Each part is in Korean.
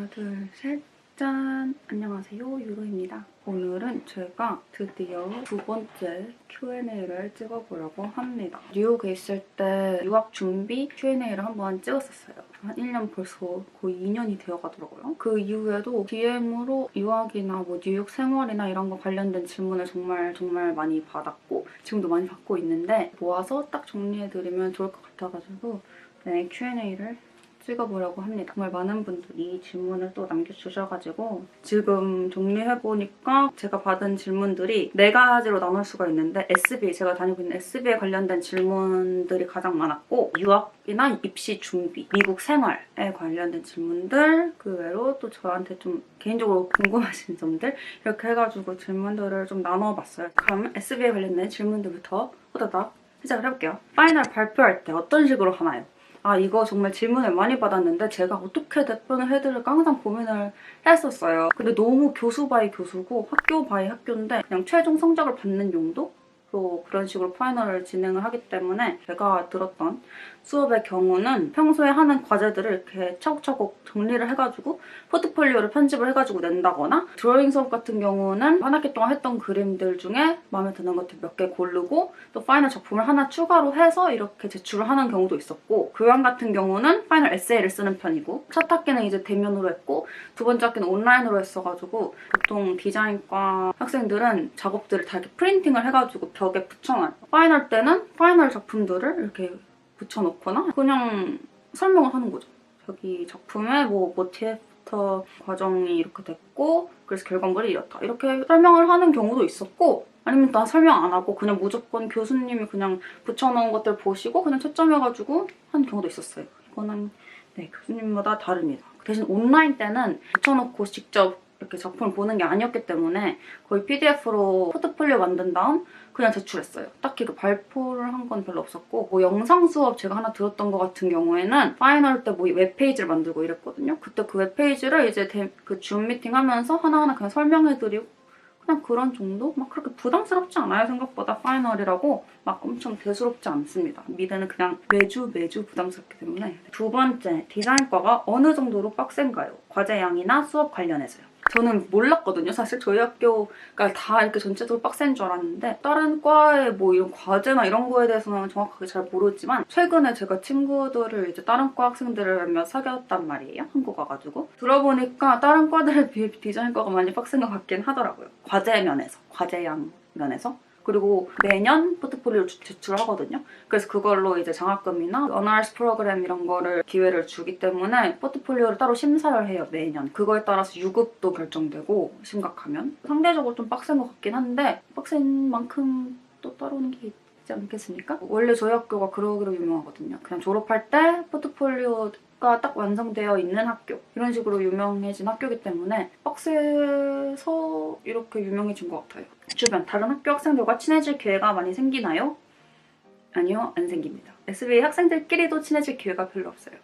하나, 둘, 셋. 짠! 안녕하세요, 유로입니다. 오늘은 제가 드디어 두 번째 Q&A를 찍어보려고 합니다. 뉴욕에 있을 때 유학 준비 Q&A를 한번 찍었었어요. 한 1년 벌써 거의 2년이 되어가더라고요. 그 이후에도 DM으로 유학이나 뭐 뉴욕 생활이나 이런 거 관련된 질문을 정말 많이 받았고 지금도 많이 받고 있는데 모아서 딱 정리해드리면 좋을 것 같아가지고 네, Q&A를 찍어보려고 합니다. 정말 많은 분들이 질문을 또 남겨주셔가지고 지금 정리해보니까 제가 받은 질문들이 4가지로 나눌 수가 있는데 SBA, 제가 다니고 있는 SBA 관련된 질문들이 가장 많았고 유학이나 입시 준비, 미국 생활에 관련된 질문들 그 외로 또 저한테 좀 개인적으로 궁금하신 점들 이렇게 해가지고 질문들을 좀 나눠봤어요. 그럼 SBA 관련된 질문들부터 호다닥 시작을 해볼게요. 파이널 발표할 때 어떤 식으로 하나요? 이거 정말 질문을 많이 받았는데 제가 어떻게 답변을 해드릴까 항상 고민을 했었어요. 근데 너무 교수 바이 교수고 학교 바이 학교인데 그냥 최종 성적을 받는 용도로 그런 식으로 파이널을 진행을 하기 때문에 제가 들었던 수업의 경우는 평소에 하는 과제들을 이렇게 차곡차곡 정리를 해가지고 포트폴리오를 편집을 해가지고 낸다거나 드로잉 수업 같은 경우는 한 학기 동안 했던 그림들 중에 마음에 드는 것들 몇 개 고르고 또 파이널 작품을 하나 추가로 해서 이렇게 제출을 하는 경우도 있었고 교양 같은 경우는 파이널 에세이를 쓰는 편이고 첫 학기는 이제 대면으로 했고 두 번째 학기는 온라인으로 했어가지고 보통 디자인과 학생들은 작업들을 다 이렇게 프린팅을 해가지고 벽에 붙여놔요. 파이널 때는 파이널 작품들을 이렇게 붙여놓거나 그냥 설명을 하는 거죠. 자기 작품의 뭐 모티프터 과정이 이렇게 됐고 그래서 결과물이 이렇다. 이렇게 설명을 하는 경우도 있었고 아니면 나 설명 안 하고 그냥 무조건 교수님이 그냥 붙여놓은 것들 보시고 그냥 채점해가지고 하는 경우도 있었어요. 이거는 네, 교수님마다 다릅니다. 대신 온라인 때는 붙여놓고 직접 이렇게 작품을 보는 게 아니었기 때문에 거의 PDF로 포트폴리오 만든 다음 그냥 제출했어요. 딱히 그 발표를 한 건 별로 없었고 뭐 영상 수업 제가 하나 들었던 것 같은 경우에는 파이널 때 뭐 웹페이지를 만들고 이랬거든요. 그때 그 웹페이지를 이제 그 줌 미팅 하면서 하나하나 그냥 설명해드리고 그냥 그런 정도? 막 그렇게 부담스럽지 않아요. 생각보다 파이널이라고 막 엄청 대수롭지 않습니다. 미드는 그냥 매주 부담스럽기 때문에. 두 번째, 디자인과가 어느 정도로 빡센가요? 과제 양이나 수업 관련해서요. 저는 몰랐거든요. 사실 저희 학교가 다 이렇게 전체적으로 빡센 줄 알았는데 다른 과의 뭐 이런 과제나 이런 거에 대해서는 정확하게 잘 모르지만 최근에 제가 친구들을 이제 다른 과 학생들을 몇몇 사귀었단 말이에요. 한국 와가지고 들어보니까 다른 과들에 비해 디자인과가 많이 빡센 것 같긴 하더라고요. 과제 면에서, 과제양 면에서. 그리고 매년 포트폴리오를 제출하거든요. 그래서 그걸로 이제 장학금이나 어너스 프로그램 이런 거를 기회를 주기 때문에 포트폴리오를 따로 심사를 해요, 매년. 그거에 따라서 유급도 결정되고 심각하면. 상대적으로 좀 빡센 것 같긴 한데 빡센 만큼 또 따르는 게 있지 않겠습니까? 원래 저희 학교가 그러기로 유명하거든요. 그냥 졸업할 때 포트폴리오가 딱 완성되어 있는 학교 이런 식으로 유명해진 학교이기 때문에 빡세서 이렇게 유명해진 것 같아요. 주변 다른 학교 학생들과 친해질 기회가 많이 생기나요? 아니요, 안 생깁니다. SBA 학생들끼리도 친해질 기회가 별로 없어요.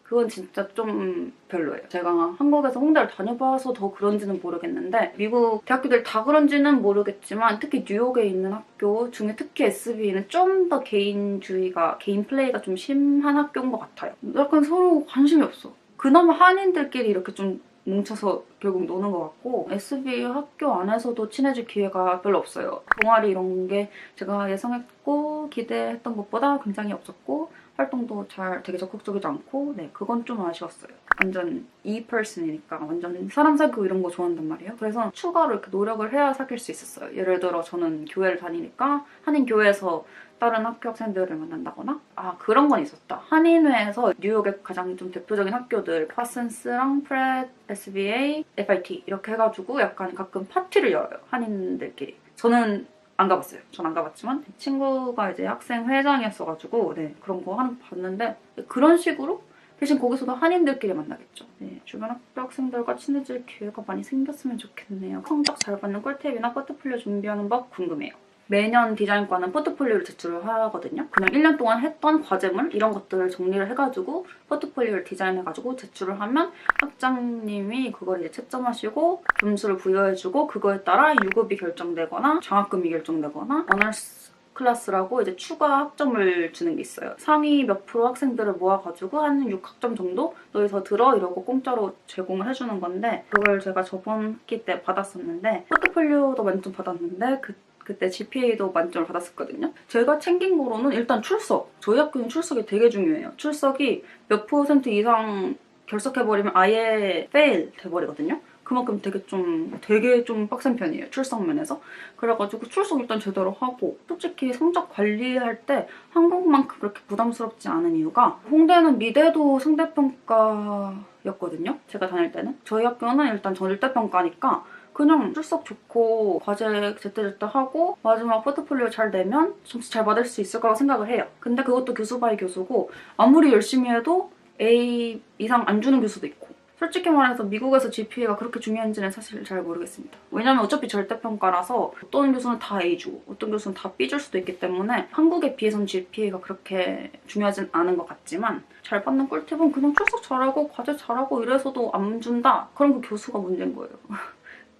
그건 진짜 좀 별로예요. 제가 한국에서 홍대를 다녀봐서 더 그런지는 모르겠는데 미국 대학교들 다 그런지는 모르겠지만 특히 뉴욕에 있는 학교 중에 특히 SBA는 좀 더 개인주의가, 개인 플레이가 좀 심한 학교인 것 같아요. 약간 서로 관심이 없어. 그나마 한인들끼리 이렇게 좀 뭉쳐서 결국 노는 것 같고 SBA 학교 안에서도 친해질 기회가 별로 없어요. 동아리 이런 게 제가 예상했고 기대했던 것보다 굉장히 없었고 활동도 되게 적극적이지 않고 네, 그건 좀 아쉬웠어요. 완전 E-person이니까 완전 사람 사귀고 이런 거 좋아한단 말이에요. 그래서 추가로 이렇게 노력을 해야 사귈 수 있었어요. 예를 들어 저는 교회를 다니니까 한인 교회에서 다른 학교 학생들을 만난다거나 그런 건 있었다. 한인회에서 뉴욕의 가장 좀 대표적인 학교들 파슨스랑 프렛, SBA, FIT 이렇게 해가지고 약간 가끔 파티를 열어요. 한인들끼리. 저는 안 가봤어요. 전 안 가봤지만 친구가 이제 학생 회장이었어가지고 네, 그런 거 하는 거 봤는데 그런 식으로 대신 거기서도 한인들끼리 만나겠죠. 네, 주변 학교 학생들과 친해질 기회가 많이 생겼으면 좋겠네요. 성적 잘 받는 꿀팁이나 포트폴리오 준비하는 법 궁금해요. 매년 디자인과는 포트폴리오를 제출을 하거든요. 그냥 1년 동안 했던 과제물 이런 것들을 정리를 해가지고 포트폴리오를 디자인해가지고 제출을 하면 학장님이 그걸 이제 채점하시고 점수를 부여해주고 그거에 따라 유급이 결정되거나 장학금이 결정되거나 어너스 클래스라고 이제 추가 학점을 주는 게 있어요. 상위 몇 프로 학생들을 모아가지고 한 6학점 정도 너희서 들어 이러고 공짜로 제공을 해주는 건데 그걸 제가 저번 학기 때 받았었는데 포트폴리오도 만점 받았는데 그때 GPA도 만점을 받았었거든요. 제가 챙긴 거로는 일단 출석. 저희 학교는 출석이 되게 중요해요. 출석이 몇 % 이상 결석해버리면 아예 페일 돼버리거든요. 그만큼 되게 좀 빡센 편이에요. 출석 면에서. 그래가지고 출석 일단 제대로 하고 솔직히 성적 관리할 때 한국만큼 그렇게 부담스럽지 않은 이유가 홍대는 미대도 상대평가였거든요. 제가 다닐 때는. 저희 학교는 일단 전일대평가니까 그냥 출석 좋고 과제 제때제때 하고 마지막 포트폴리오 잘 내면 점수 잘 받을 수 있을 거라고 생각을 해요. 근데 그것도 교수 바이 교수고 아무리 열심히 해도 A 이상 안 주는 교수도 있고 솔직히 말해서 미국에서 GPA가 그렇게 중요한지는 사실 잘 모르겠습니다. 왜냐면 어차피 절대평가라서 어떤 교수는 다 A 주고 어떤 교수는 다 B 줄 수도 있기 때문에 한국에 비해선 GPA가 그렇게 중요하진 않은 것 같지만 잘 받는 꿀팁은 그냥 출석 잘하고 과제 잘하고 이래서도 안 준다? 그럼 그 교수가 문제인 거예요.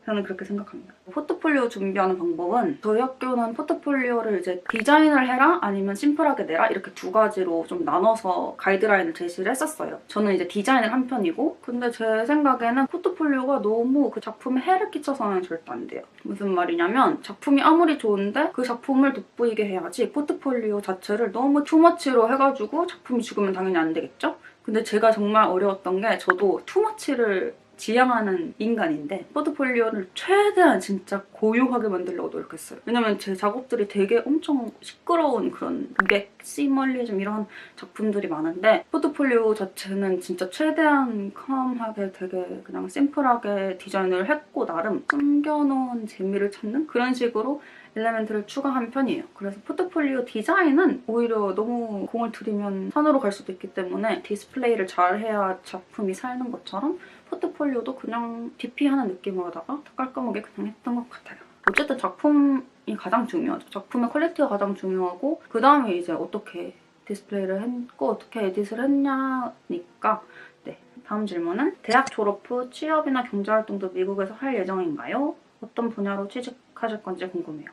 저는 그렇게 생각합니다. 포트폴리오 준비하는 방법은 저희 학교는 포트폴리오를 이제 디자인을 해라 아니면 심플하게 내라 이렇게 두 가지로 좀 나눠서 가이드라인을 제시를 했었어요. 저는 이제 디자인을 한 편이고 근데 제 생각에는 포트폴리오가 너무 그 작품에 해를 끼쳐서는 절대 안 돼요. 무슨 말이냐면 작품이 아무리 좋은데 그 작품을 돋보이게 해야지 포트폴리오 자체를 너무 투머치로 해가지고 작품이 죽으면 당연히 안 되겠죠? 근데 제가 정말 어려웠던 게 저도 투머치를 지향하는 인간인데 포트폴리오를 최대한 진짜 고요하게 만들려고 노력했어요. 왜냐면 제 작업들이 되게 엄청 시끄러운 그런 맥시멀리즘 이런 작품들이 많은데 포트폴리오 자체는 진짜 최대한 캄하게 되게 그냥 심플하게 디자인을 했고 나름 숨겨놓은 재미를 찾는 그런 식으로 엘레멘트를 추가한 편이에요. 그래서 포트폴리오 디자인은 오히려 너무 공을 들이면 산으로 갈 수도 있기 때문에 디스플레이를 잘 해야 작품이 살는 것처럼 포트폴리오도 그냥 DP하는 느낌으로다가 깔끔하게 그냥 했던 것 같아요. 어쨌든 작품이 가장 중요하죠. 작품의 퀄리티가 가장 중요하고 그 다음에 이제 어떻게 디스플레이를 했고 어떻게 에딧을 했냐니까 네, 다음 질문은 대학 졸업 후 취업이나 경제활동도 미국에서 할 예정인가요? 어떤 분야로 취직하실 건지 궁금해요.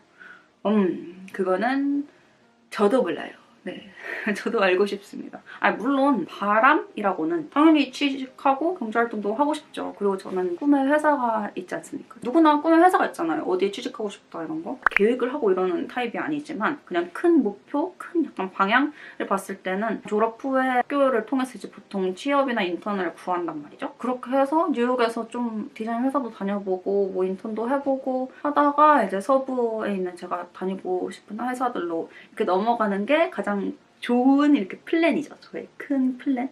그거는 저도 몰라요. 네, 저도 알고 싶습니다. 물론 바람이라고는 당연히 취직하고 경제활동도 하고 싶죠. 그리고 저는 꿈의 회사가 있지 않습니까? 누구나 꿈의 회사가 있잖아요. 어디에 취직하고 싶다 이런 거. 계획을 하고 이러는 타입이 아니지만 그냥 큰 목표, 큰 약간 방향을 봤을 때는 졸업 후에 학교를 통해서 이제 보통 취업이나 인턴을 구한단 말이죠. 그렇게 해서 뉴욕에서 좀 디자인 회사도 다녀보고 뭐 인턴도 해보고 하다가 이제 서부에 있는 제가 다니고 싶은 회사들로 이렇게 넘어가는 게 가장 좋은 이렇게 플랜이죠. 저의 큰 플랜.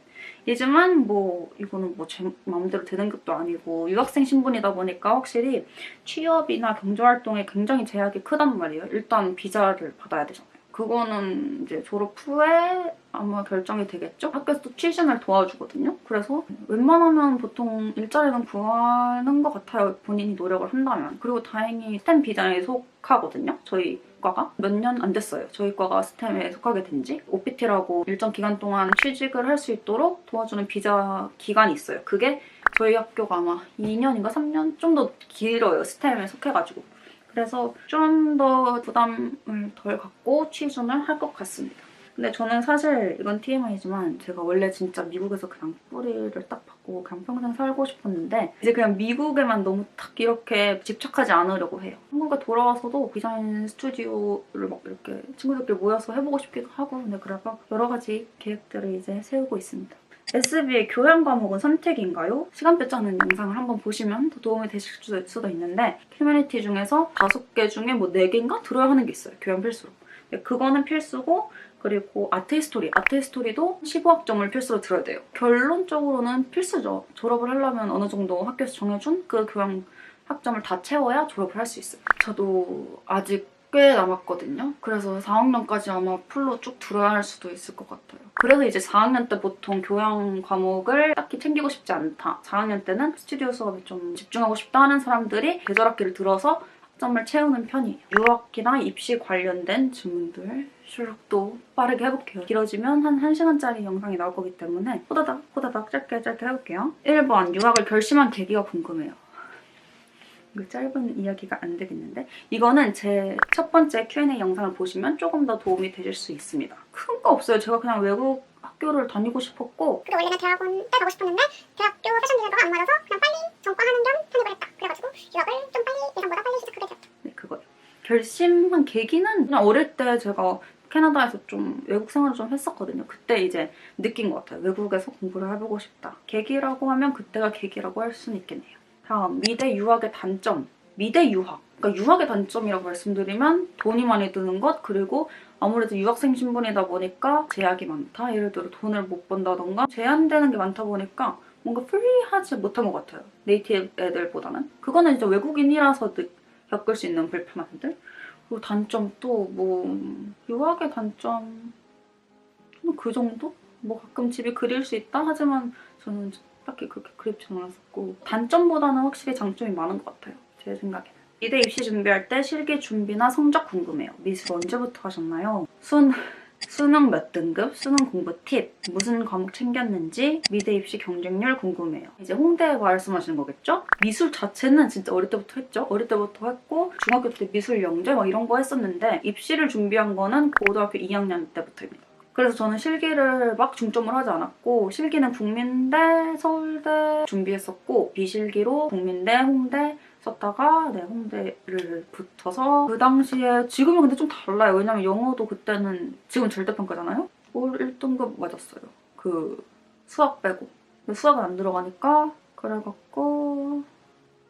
이지만 뭐 이거는 뭐 제 마음대로 되는 것도 아니고 유학생 신분이다 보니까 확실히 취업이나 경제활동에 굉장히 제약이 크단 말이에요. 일단 비자를 받아야 되잖아요. 그거는 이제 졸업 후에 아마 결정이 되겠죠? 학교에서 또 취준을 도와주거든요. 그래서 웬만하면 보통 일자리는 구하는 것 같아요. 본인이 노력을 한다면. 그리고 다행히 스템 비자에 속하거든요. 저희 과가 몇 년 안 됐어요. 저희 과가 스템에 속하게 된 지. OPT라고 일정 기간 동안 취직을 할 수 있도록 도와주는 비자 기간이 있어요. 그게 저희 학교가 아마 2년인가 3년? 좀 더 길어요. 스템에 속해가지고. 그래서 좀 더 부담을 덜 갖고 취준을 할 것 같습니다. 근데 저는 사실 이건 TMI지만 제가 원래 진짜 미국에서 그냥 뿌리를 딱 받고 그냥 평생 살고 싶었는데 이제 그냥 미국에만 너무 딱 이렇게 집착하지 않으려고 해요. 한국에 돌아와서도 디자인 스튜디오를 막 이렇게 친구들끼리 모여서 해보고 싶기도 하고 근데 그래서 여러 가지 계획들을 이제 세우고 있습니다. SB의 교양 과목은 선택인가요? 시간표 짜는 영상을 한번 보시면 더 도움이 되실 수도 있는데 휴머니티 중에서 5개 중에 뭐 4개인가 들어야 하는 게 있어요. 교양 필수로. 그거는 필수고 그리고 아트 히스토리. 아트 히스토리도 15학점을 필수로 들어야 돼요. 결론적으로는 필수죠. 졸업을 하려면 어느 정도 학교에서 정해준 그 교양 학점을 다 채워야 졸업을 할 수 있어요. 저도 아직 꽤 남았거든요. 그래서 4학년까지 아마 풀로 쭉 들어야 할 수도 있을 것 같아요. 그래서 이제 4학년 때 보통 교양 과목을 딱히 챙기고 싶지 않다. 4학년 때는 스튜디오 수업에 좀 집중하고 싶다 하는 사람들이 계절학기를 들어서 학점을 채우는 편이에요. 유학기나 입시 관련된 질문들 슈룩도 빠르게 해볼게요. 길어지면 한 1시간짜리 영상이 나올 거기 때문에 호다닥 짧게 해볼게요. 1번, 유학을 결심한 계기가 궁금해요. 이거 짧은 이야기가 안 되겠는데? 이거는 제 첫 번째 Q&A 영상을 보시면 조금 더 도움이 되실 수 있습니다. 큰 거 없어요. 제가 그냥 외국 학교를 다니고 싶었고 근데 원래는 대학원에 가고 싶었는데 대학교 패션 디자이너가 안 맞아서 그냥 빨리 전과하는 겸 편입을 했다. 그래가지고 유학을 좀 빨리 예상보다 빨리 시작하게 되었죠. 네, 그거요. 결심한 계기는 그냥 어릴 때 제가 캐나다에서 좀 외국 생활을 좀 했었거든요. 그때 이제 느낀 것 같아요. 외국에서 공부를 해보고 싶다. 계기라고 하면 그때가 계기라고 할 수는 있겠네요. 다음, 미대 유학의 단점. 미대 유학. 그러니까 유학의 단점이라고 말씀드리면 돈이 많이 드는 것, 그리고 아무래도 유학생 신분이다 보니까 제약이 많다. 예를 들어 돈을 못 번다던가 제한되는 게 많다 보니까 뭔가 프리하지 못한 것 같아요. 네이티브 애들보다는. 그거는 이제 외국인이라서 겪을 수 있는 불편함들. 그리고 단점 또 뭐 유학의 단점 그 정도? 뭐 가끔 집이 그리울 수 있다 하지만 저는 딱히 그렇게 그립지 않았었고 단점보다는 확실히 장점이 많은 것 같아요. 제 생각에는. 미대 입시 준비할 때 실기 준비나 성적 궁금해요. 미술 언제부터 하셨나요? 수능 몇 등급, 수능 공부 팁, 무슨 과목 챙겼는지, 미대 입시 경쟁률 궁금해요. 이제 홍대 말씀하시는 거겠죠? 미술 자체는 진짜 어릴 때부터 했죠. 어릴 때부터 했고 중학교 때 미술 영재 막 이런 거 했었는데 입시를 준비한 거는 고등학교 2학년 때부터입니다. 그래서 저는 실기를 막 중점을 하지 않았고 달기는 국민대, 서울대 준비했었고 비실기로 국민대, 홍대 썼다가 네, 홍대를 붙어서 그 당시에 지금은 근데 좀 달라요. 왜냐면 영어도 그때는 지금 절대평가잖아요? 올 1등급 맞았어요. 그 수학 빼고. 수학은 안 들어가니까 그래갖고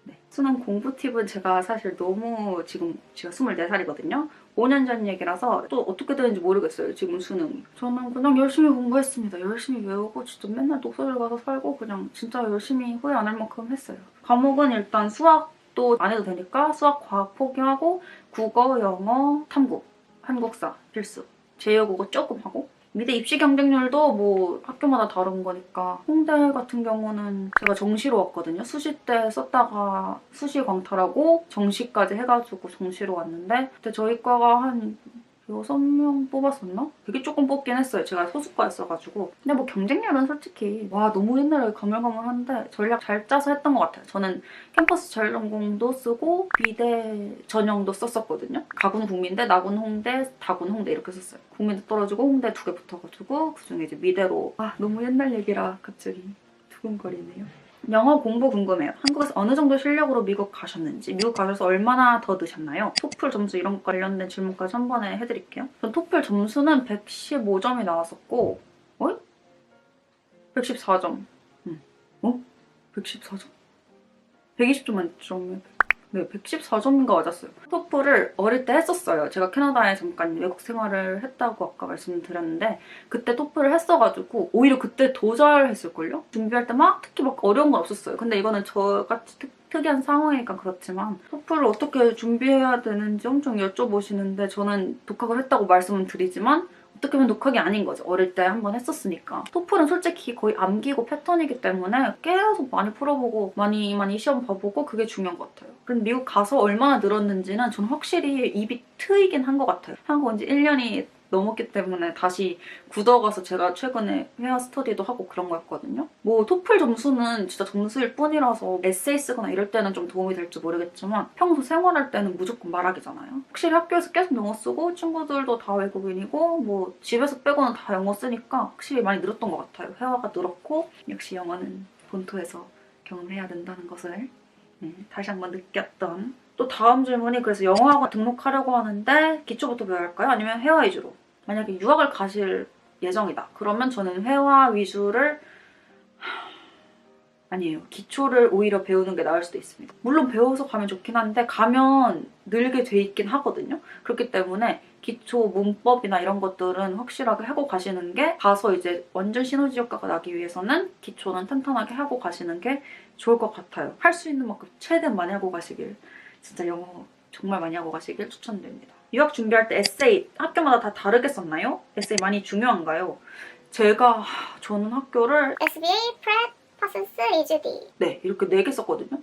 네. 수능 공부 팁은 제가 사실 너무 지금 제가 24살이거든요. 5년 전 얘기라서 또 어떻게 되는지 모르겠어요. 지금 수능이. 저는 그냥 열심히 공부했습니다. 열심히 외우고 진짜 맨날 독서실 가서 살고 그냥 진짜 열심히 후회 안 할 만큼 했어요. 과목은 일단 수학도 안 해도 되니까 수학, 과학 포기하고 국어, 영어, 탐구, 한국사 필수. 제외국어 조금 하고 미대 입시 경쟁률도 뭐 학교마다 다른 거니까 홍대 같은 경우는 제가 정시로 왔거든요. 수시 때 썼다가 수시 광탈하고 정시까지 해가지고 정시로 왔는데 그때 저희 과가 한 6명 뽑았었나? 되게 조금 뽑긴 했어요. 제가 소수과였어가지고. 근데 뭐 경쟁률은 솔직히 와 너무 옛날에 가물가물한데 전략 잘 짜서 했던 것 같아요. 저는 캠퍼스 자율전공도 쓰고 비대 전형도 썼었거든요. 가군 국민대, 나군 홍대, 다군 홍대 이렇게 썼어요. 국민대 떨어지고 홍대 2개 붙어가지고 그중에 이제 미대로 너무 옛날 얘기라 갑자기 두근거리네요. 영어 공부 궁금해요. 한국에서 어느 정도 실력으로 미국 가셨는지, 미국 가셔서 얼마나 더 드셨나요? 토플 점수 이런 것 관련된 질문까지 한 번에 해드릴게요. 전 토플 점수는 115점이 나왔었고 114점. 114점? 120점 만점에 네, 114점인가 맞았어요. 토플을 어릴 때 했었어요. 제가 캐나다에 잠깐 외국 생활을 했다고 아까 말씀드렸는데 그때 토플을 했어가지고 오히려 그때 더 잘했을걸요? 준비할 때 막 특히 막 어려운 건 없었어요. 근데 이거는 저같이 특이한 상황이니까 그렇지만 토플을 어떻게 준비해야 되는지 엄청 여쭤보시는데 저는 독학을 했다고 말씀은 드리지만 어떻게 보면 독학이 아닌 거죠. 어릴 때 한 번 했었으니까. 토플은 솔직히 거의 암기고 패턴이기 때문에 계속 많이 풀어보고 많이 시험 봐보고 그게 중요한 것 같아요. 근데 미국 가서 얼마나 늘었는지는 저는 확실히 입이 트이긴 한 것 같아요. 한국 온 지 1년이 넘었기 때문에 다시 굳어가서 제가 최근에 회화 스터디도 하고 그런 거였거든요. 뭐 토플 점수는 진짜 점수일 뿐이라서 에세이 쓰거나 이럴 때는 좀 도움이 될지 모르겠지만 평소 생활할 때는 무조건 말하기잖아요. 확실히 학교에서 계속 영어 쓰고 친구들도 다 외국인이고 뭐 집에서 빼고는 다 영어 쓰니까 확실히 많이 늘었던 것 같아요. 회화가 늘었고 역시 영어는 본토에서 경험해야 된다는 것을 다시 한번 느꼈던. 또 다음 질문이 그래서 영어학원 등록하려고 하는데 기초부터 배워야 할까요? 아니면 회화 위주로? 만약에 유학을 가실 예정이다. 그러면 저는 회화 위주를 아니에요. 기초를 오히려 배우는 게 나을 수도 있습니다. 물론 배워서 가면 좋긴 한데 가면 늘게 돼 있긴 하거든요. 그렇기 때문에 기초 문법이나 이런 것들은 확실하게 하고 가시는 게 가서 이제 완전 시너지 효과가 나기 위해서는 기초는 탄탄하게 하고 가시는 게 좋을 것 같아요. 할 수 있는 만큼 최대한 많이 하고 가시길 진짜 영어 정말 많이 하고 가시길 추천드립니다. 유학 준비할 때 에세이 학교마다 다 다르게 썼나요? 에세이 많이 중요한가요? 저는 학교를 SBA, 프렛, 파슨스, 리즈디. 네, 이렇게 4개 썼거든요.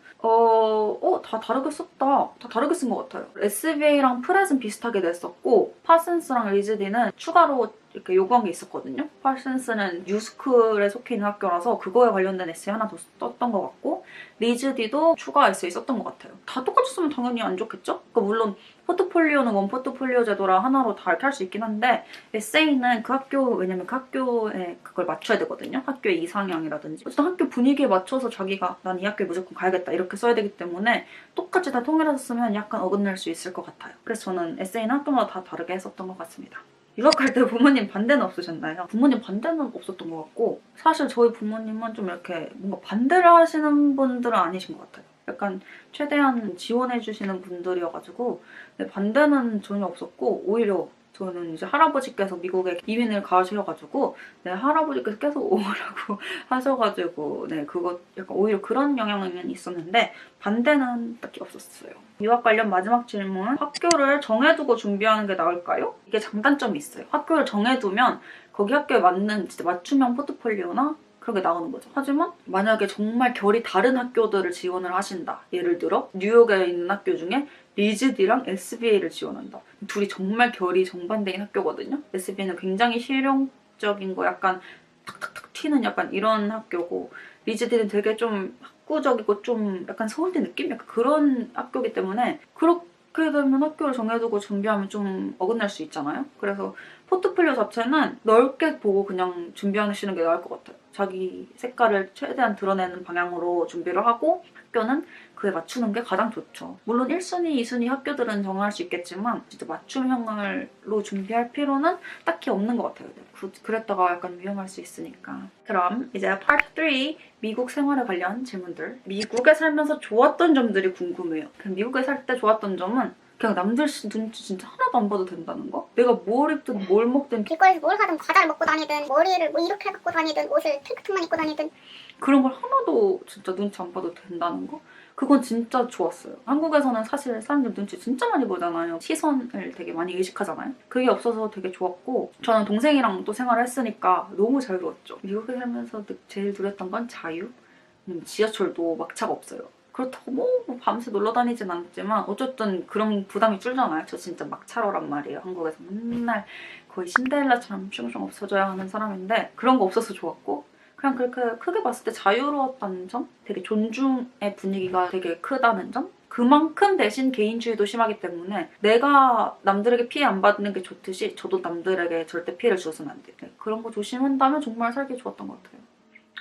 다 다르게 썼다. 다 다르게 쓴 것 같아요. SBA랑 프렛은 비슷하게 냈었고 파슨스랑 리즈디는 추가로 이렇게 요구한 게 있었거든요. 파슨스는 뉴스쿨에 속해 있는 학교라서 그거에 관련된 에세이 하나 더 썼던 것 같고 리즈디도 추가 에세이 썼던 것 같아요. 다 똑같이 쓰면 당연히 안 좋겠죠? 그러니까 물론 포트폴리오는 원 포트폴리오 제도라 하나로 다 이렇게 할 수 있긴 한데 에세이는 그 학교, 왜냐면 그 학교에 그걸 맞춰야 되거든요. 학교의 이상향이라든지 어쨌든 학교 분위기에 맞춰서 자기가 난 이 학교에 무조건 가야겠다 이렇게 써야 되기 때문에 똑같이 다 통일해서 쓰면 약간 어긋날 수 있을 것 같아요. 그래서 저는 에세이는 학교마다 다 다르게 했었던 것 같습니다. 유학할 때 부모님 반대는 없으셨나요? 부모님 반대는 없었던 것 같고 사실 저희 부모님은 좀 이렇게 뭔가 반대를 하시는 분들은 아니신 것 같아요. 약간 최대한 지원해주시는 분들이어가지고 반대는 전혀 없었고 오히려 저는 이제 할아버지께서 미국에 이민을 가셔가지고 할아버지께서 계속 오라고 하셔가지고 그거 약간 오히려 그런 영향은 있었는데 반대는 딱히 없었어요. 유학 관련 마지막 질문. 학교를 정해두고 준비하는 게 나을까요? 이게 장단점이 있어요. 학교를 정해두면 거기 학교에 맞는 진짜 맞춤형 포트폴리오나 그런 게 나오는 거죠. 하지만 만약에 정말 결이 다른 학교들을 지원을 하신다. 예를 들어 뉴욕에 있는 학교 중에 리즈디랑 SBA를 지원한다. 둘이 정말 결이 정반대인 학교거든요. SBA는 굉장히 실용적인 거 약간 탁탁탁 튀는 약간 이런 학교고 리즈디는 되게 좀 학구적이고 좀 약간 서울대 느낌? 약간 그런 학교이기 때문에 그렇게 되면 학교를 정해두고 준비하면 좀 어긋날 수 있잖아요. 그래서 포트폴리오 자체는 넓게 보고 그냥 준비하시는 게 나을 것 같아요. 자기 색깔을 최대한 드러내는 방향으로 준비를 하고 학교는 그에 맞추는 게 가장 좋죠. 물론 1순위, 2순위 학교들은 정할 수 있겠지만 진짜 맞춤형으로 준비할 필요는 딱히 없는 것 같아요. 그랬다가 약간 위험할 수 있으니까. 그럼 이제 파트 3 미국 생활에 관련 질문들. 미국에 살면서 좋았던 점들이 궁금해요. 그냥 미국에 살 때 좋았던 점은 그냥 남들 눈치 진짜 하나도 안 봐도 된다는 거? 내가 뭘 입든 뭘 먹든 길거리에서 뭘 하든 과자를 먹고 다니든 머리를 뭐 이렇게 갖고 다니든 옷을 탱크통만 입고 다니든 그런 걸 하나도 진짜 눈치 안 봐도 된다는 거? 그건 진짜 좋았어요. 한국에서는 사실 사람들 눈치 진짜 많이 보잖아요. 시선을 되게 많이 의식하잖아요. 그게 없어서 되게 좋았고 저는 동생이랑 또 생활을 했으니까 너무 자유로웠죠. 미국에 살면서 제일 누렸던 건 자유? 지하철도 막차가 없어요. 그렇다고 뭐 밤새 놀러 다니진 않았지만 어쨌든 그런 부담이 줄잖아요. 저 진짜 막차로란 말이에요. 한국에서 맨날 거의 신데렐라처럼 숑숑 없어져야 하는 사람인데 그런 거 없어서 좋았고 그냥 그렇게 크게 봤을 때 자유로웠다는 점? 되게 존중의 분위기가 되게 크다는 점? 그만큼 대신 개인주의도 심하기 때문에 내가 남들에게 피해 안 받는 게 좋듯이 저도 남들에게 절대 피해를 주어서는 안 돼요. 그런 거 조심한다면 정말 살기 좋았던 것 같아요.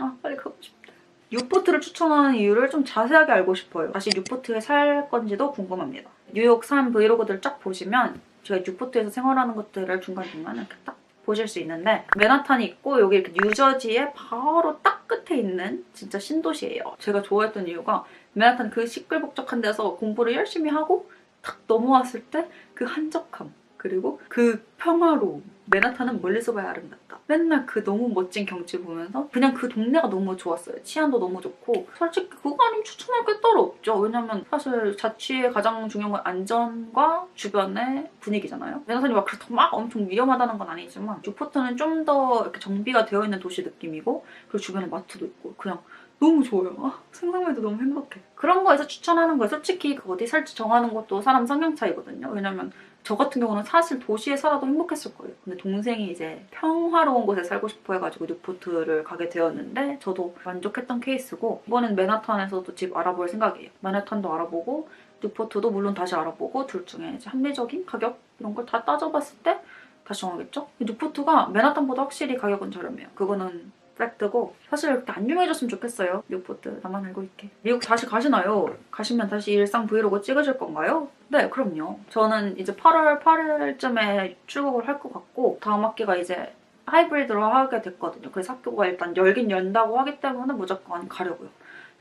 아 빨리 가고 싶다. 뉴포트를 추천하는 이유를 좀 자세하게 알고 싶어요. 다시 뉴포트에 살 건지도 궁금합니다. 뉴욕 산 브이로그들 쫙 보시면 제가 뉴포트에서 생활하는 것들을 중간중간 이렇게 딱 보실 수 있는데 맨하탄이 있고 여기 이렇게 뉴저지의 바로 딱 끝에 있는 진짜 신도시예요. 제가 좋아했던 이유가 맨하탄 그 시끌벅적한 데서 공부를 열심히 하고 탁 넘어왔을 때 그 한적함 그리고 그 평화로움. 맨하탄은 멀리서 봐야 아름답다. 맨날 그 너무 멋진 경치 보면서 그냥 그 동네가 너무 좋았어요. 치안도 너무 좋고 솔직히 그거 아니면 추천할 게 따로 없죠. 왜냐면 사실 자취의 가장 중요한 건 안전과 주변의 분위기잖아요. 맨하탄이 막 그렇다고 막 엄청 위험하다는 건 아니지만 뉴포트는 좀 더 이렇게 정비가 되어 있는 도시 느낌이고 그리고 주변에 마트도 있고 그냥 너무 좋아요. 생각만 해도 너무 행복해. 그런 거에서 추천하는 거예요. 솔직히 그 어디 살지 정하는 것도 사람 성향 차이거든요. 왜냐면 저 같은 경우는 사실 도시에 살아도 행복했을 거예요. 근데 동생이 이제 평화로운 곳에 살고 싶어 해가지고 뉴포트를 가게 되었는데 저도 만족했던 케이스고 이번엔 맨하탄에서도 집 알아볼 생각이에요. 맨하탄도 알아보고 뉴포트도 물론 다시 알아보고 둘 중에 이제 합리적인 가격 이런 걸 다 따져봤을 때 다시 정하겠죠? 뉴포트가 맨하탄보다 확실히 가격은 저렴해요. 그거는 팩트고 사실 그렇게 안 유명해졌으면 좋겠어요. 뉴포트 나만 알고 있게. 미국 다시 가시나요? 가시면 다시 일상 브이로그 찍으실 건가요? 네, 그럼요. 저는 이제 8월 8일쯤에 출국을 할 것 같고 다음 학기가 이제 하이브리드로 하게 됐거든요. 그래서 학교가 일단 열긴 연다고 하기 때문에 무조건 가려고요.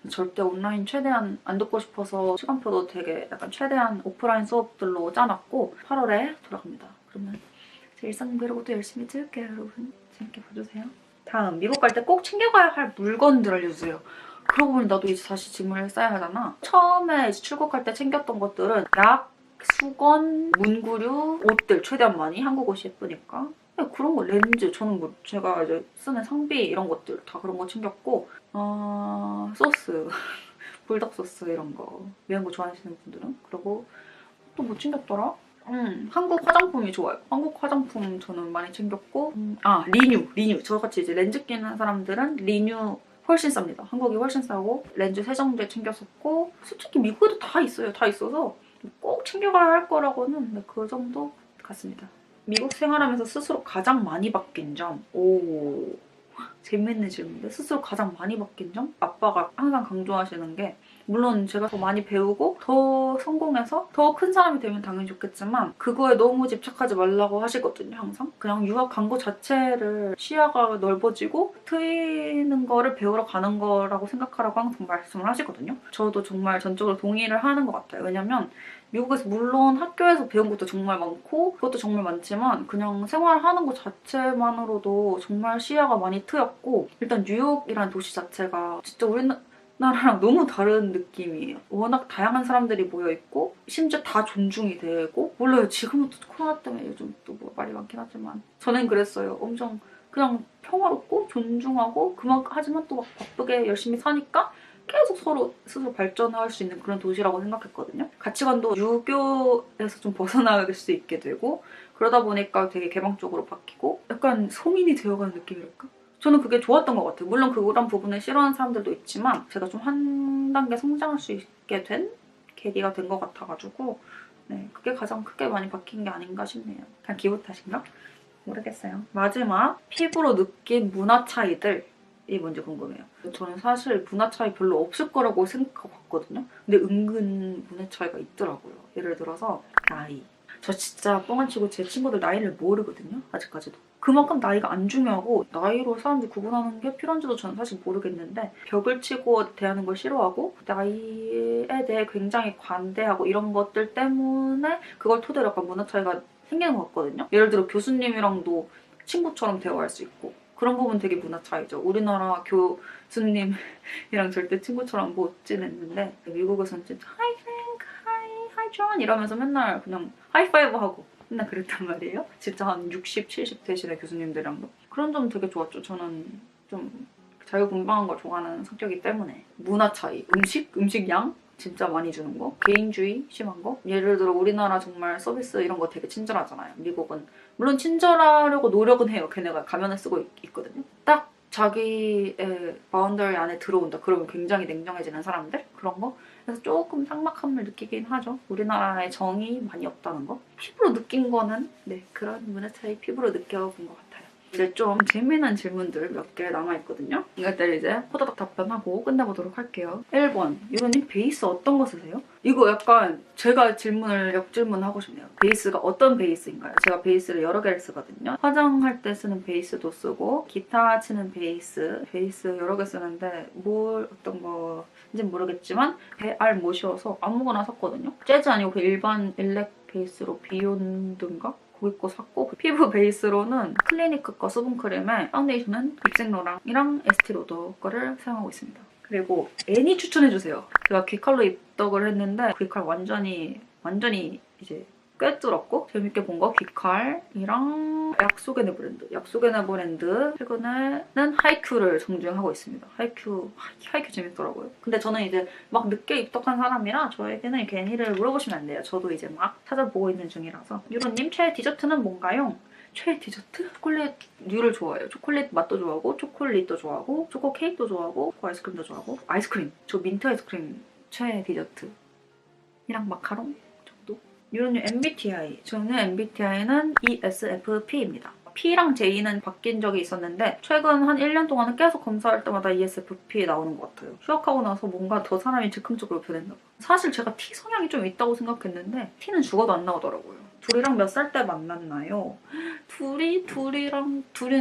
절대 온라인 최대한 안 듣고 싶어서 시간표도 되게 약간 최대한 오프라인 수업들로 짜놨고 8월에 돌아갑니다. 그러면 제 일상 브이로그도 열심히 찍을게요, 여러분. 재밌게 봐주세요. 다음, 미국 갈 때 꼭 챙겨가야 할 물건들 알려주세요. 그러고 보니 나도 이제 다시 짐을 싸야 하잖아. 처음에 이제 출국할 때 챙겼던 것들은 약, 수건, 문구류, 옷들 최대한 많이 한국 옷이 예쁘니까. 그런 거 렌즈, 저는 뭐 제가 이제 쓰는 상비 이런 것들 다 그런 거 챙겼고 소스, 불닭 소스 이런 거 매운 거 좋아하시는 분들은 그리고 또 뭐 챙겼더라? 한국 화장품이 좋아요. 한국 화장품 저는 많이 챙겼고 리뉴. 저같이 이제 렌즈 끼는 사람들은 리뉴 훨씬 쌉니다. 한국이 훨씬 싸고 렌즈 세정제 챙겼었고 솔직히 미국에도 다 있어요. 다 있어서 꼭 챙겨가야 할 거라고는 그 정도 같습니다. 미국 생활하면서 스스로 가장 많이 바뀐 점. 오, 재밌는 질문인데 스스로 가장 많이 바뀐 점? 아빠가 항상 강조하시는 게 물론 제가 더 많이 배우고 더 성공해서 더 큰 사람이 되면 당연히 좋겠지만 그거에 너무 집착하지 말라고 하시거든요, 항상. 그냥 유학 간 거 자체를 시야가 넓어지고 트이는 거를 배우러 가는 거라고 생각하라고 항상 말씀을 하시거든요. 저도 정말 전적으로 동의를 하는 것 같아요. 왜냐면 미국에서 물론 학교에서 배운 것도 정말 많고 그것도 정말 많지만 그냥 생활하는 것 자체만으로도 정말 시야가 많이 트였고 일단 뉴욕이라는 도시 자체가 진짜 우리나라랑 너무 다른 느낌이에요. 워낙 다양한 사람들이 모여있고 심지어 다 존중이 되고 몰라요. 지금은 또 코로나 때문에 요즘 또 뭐 말이 많긴 하지만 저는 그랬어요. 엄청 그냥 평화롭고 존중하고 하지만 또 막 바쁘게 열심히 사니까 계속 서로 스스로 발전할 수 있는 그런 도시라고 생각했거든요. 가치관도 유교에서 좀 벗어나갈 수 있게 되고 그러다 보니까 되게 개방적으로 바뀌고 약간 소민이 되어가는 느낌이랄까? 저는 그게 좋았던 것 같아요. 물론 그런 부분을 싫어하는 사람들도 있지만 제가 좀 한 단계 성장할 수 있게 된 계기가 된 것 같아가지고 네, 그게 가장 크게 많이 바뀐 게 아닌가 싶네요. 그냥 기분 탓인가? 모르겠어요. 마지막 피부로 느낀 문화 차이들 이 뭔지 궁금해요. 저는 사실 문화 차이 별로 없을 거라고 생각하고 봤거든요. 근데 은근 문화 차이가 있더라고요. 예를 들어서 나이. 저 진짜 뻥안 치고 제 친구들 나이를 모르거든요. 아직까지도. 그만큼 나이가 안 중요하고 나이로 사람들이 구분하는 게 필요한지도 저는 사실 모르겠는데 벽을 치고 대하는 걸 싫어하고 나이에 대해 굉장히 관대하고 이런 것들 때문에 그걸 토대로 약간 문화 차이가 생기는 것 같거든요. 예를 들어 교수님이랑도 친구처럼 대화할 수 있고 그런 부분 되게 문화 차이죠. 우리나라 교수님이랑 절대 친구처럼 못 지냈는데 미국에서는 진짜 Hi Frank, Hi John 이러면서 맨날 그냥 하이파이브 하고 맨날 그랬단 말이에요. 진짜 한 60, 70 되시는 교수님들이랑도. 그런 점 되게 좋았죠. 저는 좀 자유분방한 걸 좋아하는 성격이기 때문에. 문화 차이, 음식 양 진짜 많이 주는 거, 개인주의 심한 거. 예를 들어 우리나라 정말 서비스 이런 거 되게 친절하잖아요. 미국은 물론 친절하려고 노력은 해요. 걔네가 가면을 쓰고 있거든요. 딱 자기의 바운더리 안에 들어온다. 그러면 굉장히 냉정해지는 사람들? 그런 거? 그래서 조금 삭막함을 느끼긴 하죠. 우리나라에 정이 많이 없다는 거. 피부로 느낀 거는 네, 그런 문화 차이 피부로 느껴본 것 같아요. 이제 좀 재미난 질문들 몇 개 남아있거든요. 이것들 이제 호다닥 답변하고 끝내보도록 할게요. 1번, 유로님 베이스 어떤 거 쓰세요? 이거 약간 제가 역질문하고 싶네요. 베이스가 어떤 베이스인가요? 제가 베이스를 여러 개를 쓰거든요. 화장할 때 쓰는 베이스도 쓰고 기타 치는 베이스 여러 개 쓰는데 어떤 거인지는 모르겠지만 배알 못이어서 아무거나 샀거든요. 재즈 아니고 그 일반 일렉 베이스로 비욘드인가? 거기 거 샀고 피부 베이스로는 클리니크 거 수분크림에 파운데이션은 입생로랑이랑 에스티로더 거를 사용하고 있습니다. 그리고 애니 추천해주세요. 제가 귀칼로 입덕을 했는데 귀칼 완전히 이제 꿰뚫었고 재밌게 본 거 귀칼이랑 약속의 네버랜드 최근에는 하이큐를 정주행하고 있습니다. 하이큐 재밌더라고요. 근데 저는 이제 막 늦게 입덕한 사람이라 저에게는 괜히를 물어보시면 안 돼요. 저도 이제 막 찾아보고 있는 중이라서. 유로님 최애 디저트는 뭔가요? 최애 디저트? 초콜릿류를 좋아해요. 초콜릿 맛도 좋아하고 초콜릿도 좋아하고 초코 케이크도 좋아하고 초코 아이스크림도 좋아하고 아이스크림! 저 민트 아이스크림 최애 디저트 이랑 마카롱 정도? 유로님 MBTI 저는 MBTI는 ESFP입니다. P랑 J는 바뀐 적이 있었는데 최근 한 1년 동안은 계속 검사할 때마다 ESFP 나오는 것 같아요. 휴학하고 나서 뭔가 더 사람이 즉흥적으로 변했나 봐. 사실 제가 T 성향이 좀 있다고 생각했는데 T는 죽어도 안 나오더라고요. 둘이랑 몇 살 때 만났나요? 둘은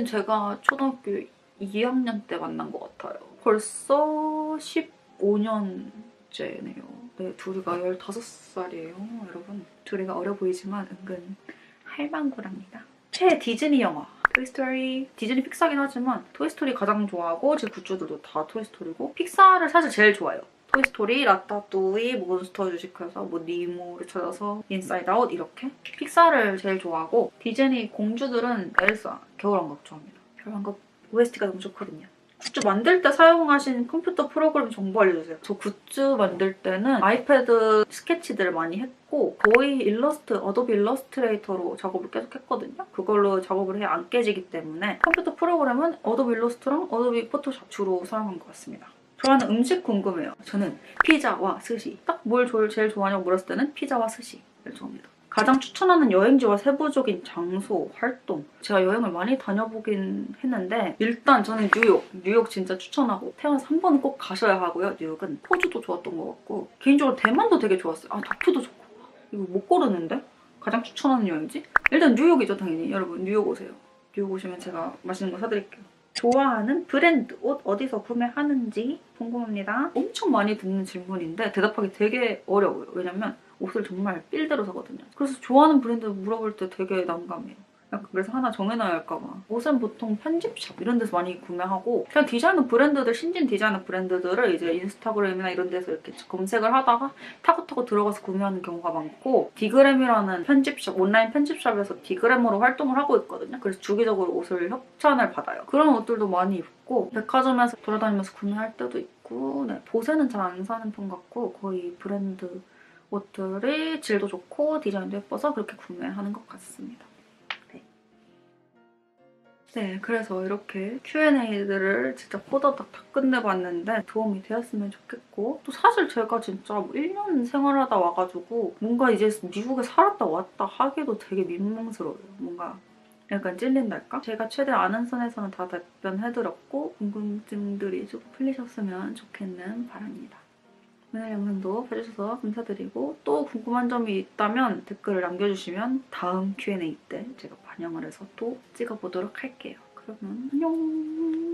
제가 초등학교 2학년 때 만난 것 같아요. 벌써 15년째네요. 네, 둘이가 15살이에요, 여러분. 둘이가 어려 보이지만 은근 할망구랍니다. 최애 디즈니 영화. 토이스토리. 디즈니 픽사긴 하지만 토이스토리 가장 좋아하고 제 굿즈들도 다 토이스토리고 픽사를 사실 제일 좋아해요. 토이스토리, 라따뚜이, 몬스터 주식회사, 니모를 찾아서 인사이드 아웃 이렇게 픽사를 제일 좋아하고 디즈니 공주들은 엘사, 겨울왕국 좋아합니다. 겨울왕국 OST가 너무 좋거든요. 굿즈 만들 때 사용하신 컴퓨터 프로그램 정보 알려주세요. 저 굿즈 만들 때는 아이패드 스케치들을 많이 했고 거의 어도비 일러스트레이터로 작업을 계속 했거든요. 그걸로 작업을 해야 안 깨지기 때문에 컴퓨터 프로그램은 어도비 일러스트랑 어도비 포토샵 주로 사용한 것 같습니다. 좋아하는 음식 궁금해요. 저는 피자와 스시. 딱 뭘 제일 좋아하냐고 물었을 때는 피자와 스시를 좋아합니다. 가장 추천하는 여행지와 세부적인 장소, 활동. 제가 여행을 많이 다녀보긴 했는데 일단 저는 뉴욕 진짜 추천하고 태어나서 한 번은 꼭 가셔야 하고요. 뉴욕은 호주도 좋았던 것 같고 개인적으로 대만도 되게 좋았어요. 도쿄도 좋고. 이거 못 고르는데? 가장 추천하는 여행지? 일단 뉴욕이죠 당연히. 여러분 뉴욕 오세요. 뉴욕 오시면 제가 맛있는 거 사드릴게요. 좋아하는 브랜드 옷 어디서 구매하는지 궁금합니다. 엄청 많이 듣는 질문인데 대답하기 되게 어려워요. 왜냐면 옷을 정말 삘대로 사거든요. 그래서 좋아하는 브랜드 물어볼 때 되게 난감해요. 약간 그래서 하나 정해놔야 할까봐. 옷은 보통 편집샵 이런 데서 많이 구매하고 그냥 디자이너 브랜드들, 신진 디자이너 브랜드들을 이제 인스타그램이나 이런 데서 이렇게 검색을 하다가 타고 들어가서 구매하는 경우가 많고 디그램이라는 편집샵, 온라인 편집샵에서 디그램으로 활동을 하고 있거든요. 그래서 주기적으로 옷을 협찬을 받아요. 그런 옷들도 많이 입고 백화점에서 돌아다니면서 구매할 때도 있고 네, 보세는 잘 안 사는 편 같고 거의 브랜드 옷들이 질도 좋고 디자인도 예뻐서 그렇게 구매하는 것 같습니다. 네, 그래서 이렇게 Q&A들을 진짜 호다닥 다 끝내봤는데 도움이 되었으면 좋겠고 또 사실 제가 진짜 뭐 1년 생활하다 와가지고 뭔가 이제 미국에 살았다 왔다 하기도 되게 민망스러워요. 뭔가 약간 찔린달까? 제가 최대 아는 선에서는 다 답변해드렸고 궁금증들이 좀 풀리셨으면 좋겠는 바랍니다. 오늘 영상도 봐주셔서 감사드리고 또 궁금한 점이 있다면 댓글을 남겨주시면 다음 Q&A 때 제가 반영을 해서 또 찍어보도록 할게요. 그러면 안녕!